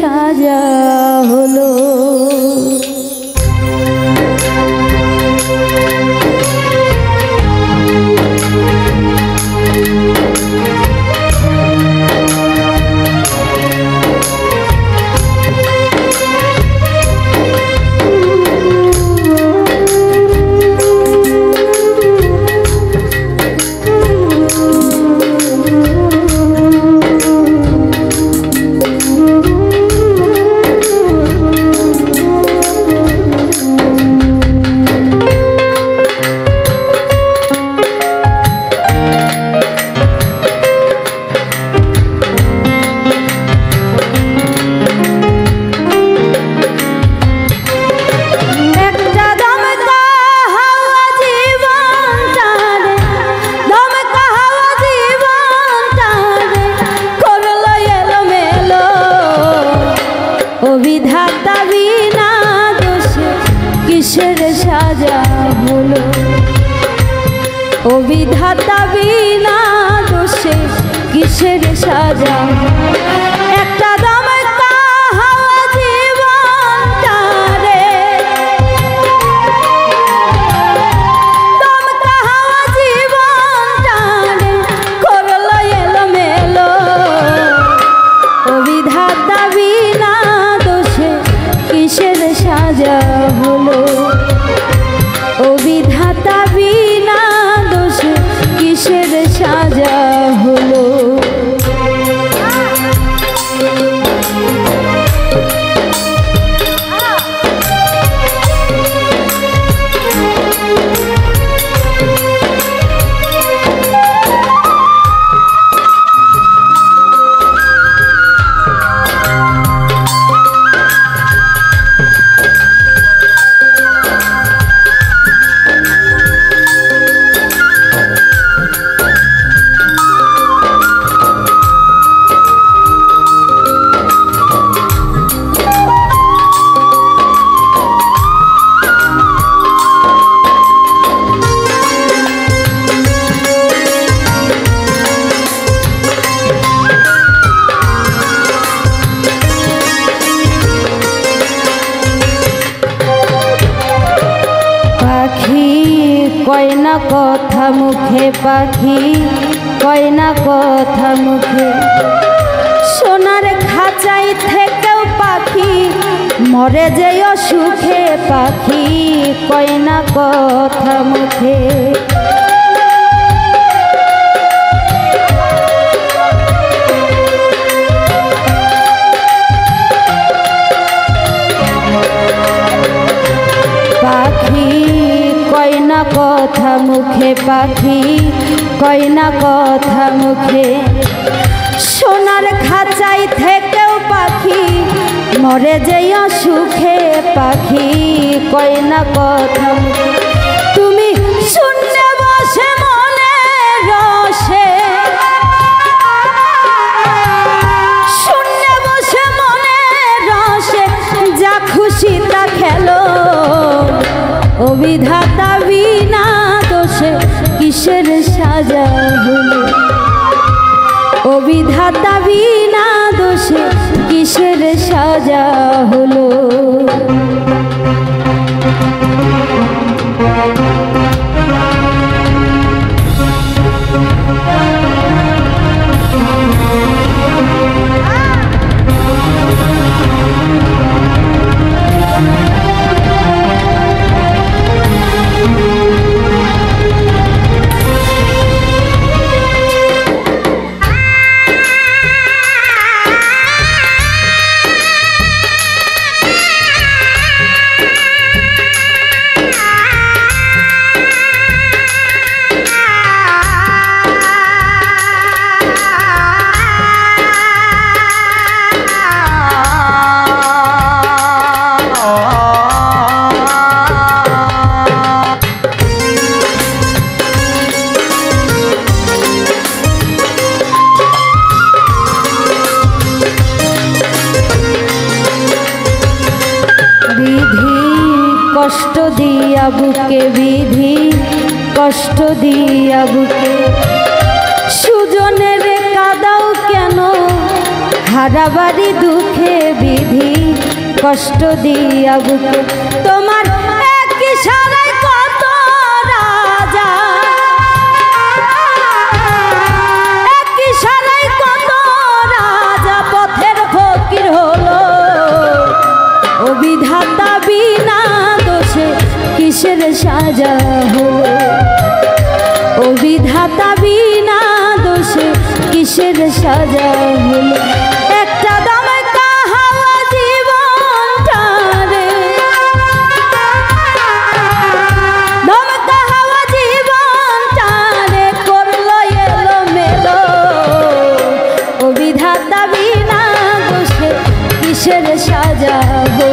সাজা হলো। ও বিধাতা বিনা দোষে কিসের সাজা, একটা দমে হাওয়া জীবনটা রে, দমকা হাওয়া জীবনটা রে করলো এলোমেলো। ও বিধাতা বিনা দোষে কিসের সাজা হলো, ও বিধাতা বিনা দোষে কিসের সাজা হলো। কয় না কথা মুখে পাখি, কয় না কথা মুখে, সোনার খাঁচাই থেকেও পাখি মরে যেও সুখে পাখি, কয় না কথা মুখে। কয় না কথা মুখে পাখি, কয় না কথা মুখে, সোনার খাঁচাই থেকেও পাখি মরে যেও সুখে পাখি, কয় না কথা মুখে। তুমি শুনতে বসে মনে রসে, শুনতে বসে মনে রসে, যা খুশি তা খেলো। ও বিধাতা বিনা দোষে কিসের সাজা হলো, ও বিধাতা বিনা দোষে কিসের সাজা হলো। কষ্ট দিয়া বুকে বিধি, কষ্ট দিয়া বুকে, সুজনের কাদাও কেন হারাবারি দুঃখে বিধি কষ্ট দিয়া বুকে তোমার এক ইশারায় কত রাজা, এক ইশারায় কত রাজা পথের ফকির হলো। ও বিধাতা বিনা দোষে কিসের সাজা হলো, ও বিধাতা বিনা দোষে কিসের সাজা হলো। একটা দামে কাহাওয়া জীবনটারে, দামে কাহাওয়া জীবনটারে করলো এলো মেলো। ও বিধাতা বিনা দোষে কিসের সাজা হলো।